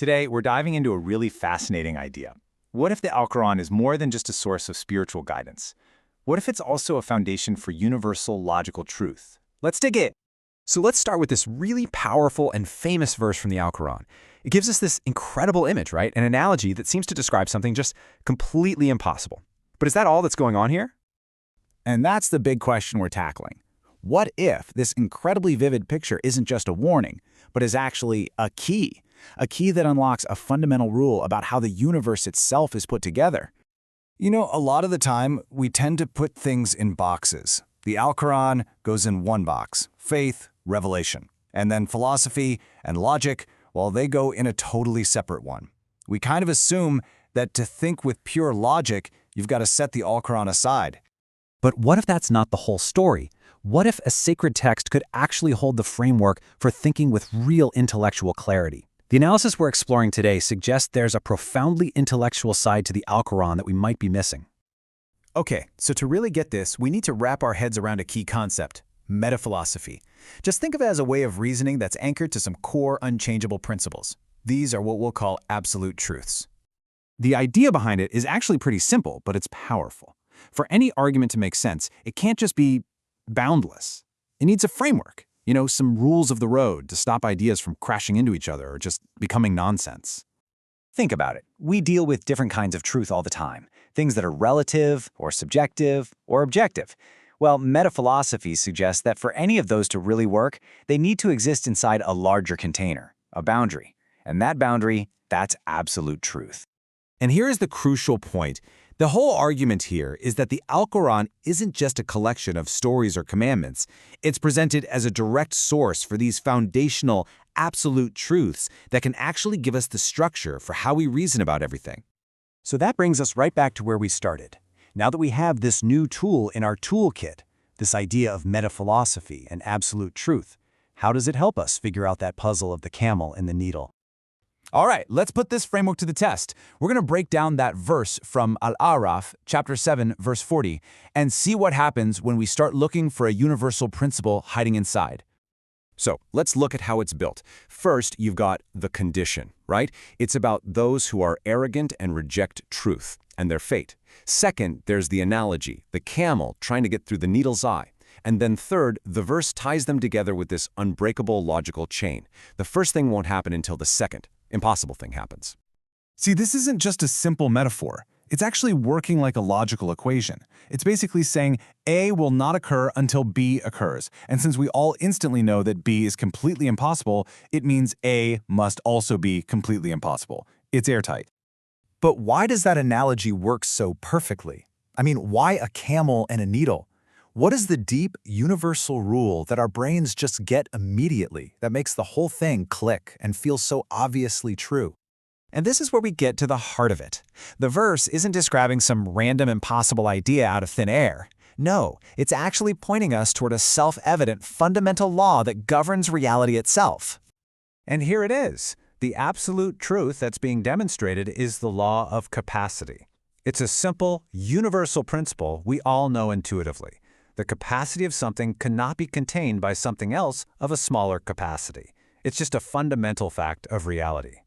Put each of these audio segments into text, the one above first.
Today, we're diving into a really fascinating idea. What if the Alquran is more than just a source of spiritual guidance? What if it's also a foundation for universal logical truth? Let's dig in. So let's start with this really powerful and famous verse from the Alquran. It gives us this incredible image, right? An analogy that seems to describe something just completely impossible. But is that all that's going on here? And that's the big question we're tackling. What if this incredibly vivid picture isn't just a warning, but is actually a key that unlocks a fundamental rule about how the universe itself is put together? You know, a lot of the time, we tend to put things in boxes. The Alquran goes in one box, faith, revelation. And then philosophy and logic, well, they go in a totally separate one. We kind of assume that to think with pure logic, you've got to set the Alquran aside. But what if that's not the whole story? What if a sacred text could actually hold the framework for thinking with real intellectual clarity? The analysis we're exploring today suggests there's a profoundly intellectual side to the Alquran that we might be missing. Okay, so to really get this, we need to wrap our heads around a key concept, metaphilosophy. Just think of it as a way of reasoning that's anchored to some core unchangeable principles. These are what we'll call absolute truths. The idea behind it is actually pretty simple, but it's powerful. For any argument to make sense, it can't just be boundless. It needs a framework, some rules of the road to stop ideas from crashing into each other or just becoming nonsense. Think about it. We deal with different kinds of truth all the time. Things that are relative, or subjective, or objective. Well, metaphilosophy suggests that for any of those to really work, they need to exist inside a larger container, a boundary. And that boundary, that's absolute truth. And here is the crucial point. The whole argument here is that the Alquran isn't just a collection of stories or commandments. It's presented as a direct source for these foundational, absolute truths that can actually give us the structure for how we reason about everything. So that brings us right back to where we started. Now that we have this new tool in our toolkit, this idea of metaphilosophy and absolute truth, how does it help us figure out that puzzle of the camel and the needle? All right, let's put this framework to the test. We're going to break down that verse from Al-A'raf, chapter 7, verse 40, and see what happens when we start looking for a universal principle hiding inside. So let's look at how it's built. First, you've got the condition, right? It's about those who are arrogant and reject truth and their fate. Second, there's the analogy, the camel trying to get through the needle's eye. And then third, the verse ties them together with this unbreakable logical chain. The first thing won't happen until the second impossible thing happens. See, this isn't just a simple metaphor. It's actually working like a logical equation. It's basically saying A will not occur until B occurs. And since we all instantly know that B is completely impossible, it means A must also be completely impossible. It's airtight. But why does that analogy work so perfectly? I mean, why a camel and a needle? What is the deep, universal rule that our brains just get immediately that makes the whole thing click and feel so obviously true? And this is where we get to the heart of it. The verse isn't describing some random impossible idea out of thin air. No, it's actually pointing us toward a self-evident fundamental law that governs reality itself. And here it is. The absolute truth that's being demonstrated is the law of capacity. It's a simple, universal principle we all know intuitively. The capacity of something cannot be contained by something else of a smaller capacity. It's just a fundamental fact of reality.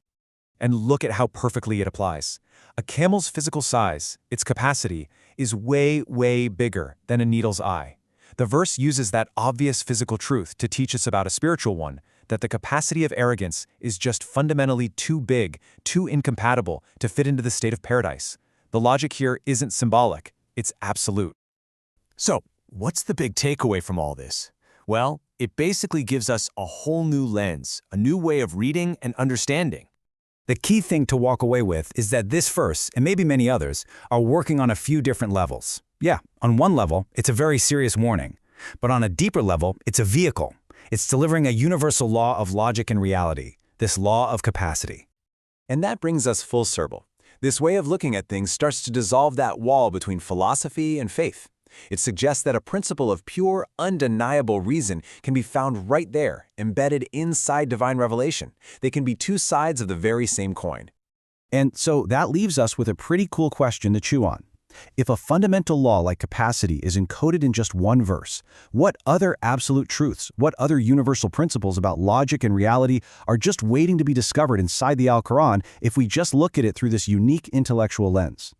And look at how perfectly it applies. A camel's physical size, its capacity, is way, way bigger than a needle's eye. The verse uses that obvious physical truth to teach us about a spiritual one, that the capacity of arrogance is just fundamentally too big, too incompatible to fit into the state of paradise. The logic here isn't symbolic, it's absolute. So, what's the big takeaway from all this? Well, it basically gives us a whole new lens, a new way of reading and understanding. The key thing to walk away with is that this verse, and maybe many others, are working on a few different levels. Yeah, on one level, it's a very serious warning. But on a deeper level, it's a vehicle. It's delivering a universal law of logic and reality, this law of capacity. And that brings us full circle. This way of looking at things starts to dissolve that wall between philosophy and faith. It suggests that a principle of pure, undeniable reason can be found right there, embedded inside divine revelation. They can be two sides of the very same coin. And so that leaves us with a pretty cool question to chew on. If a fundamental law like capacity is encoded in just one verse, what other absolute truths, what other universal principles about logic and reality are just waiting to be discovered inside the Al-Quran if we just look at it through this unique intellectual lens?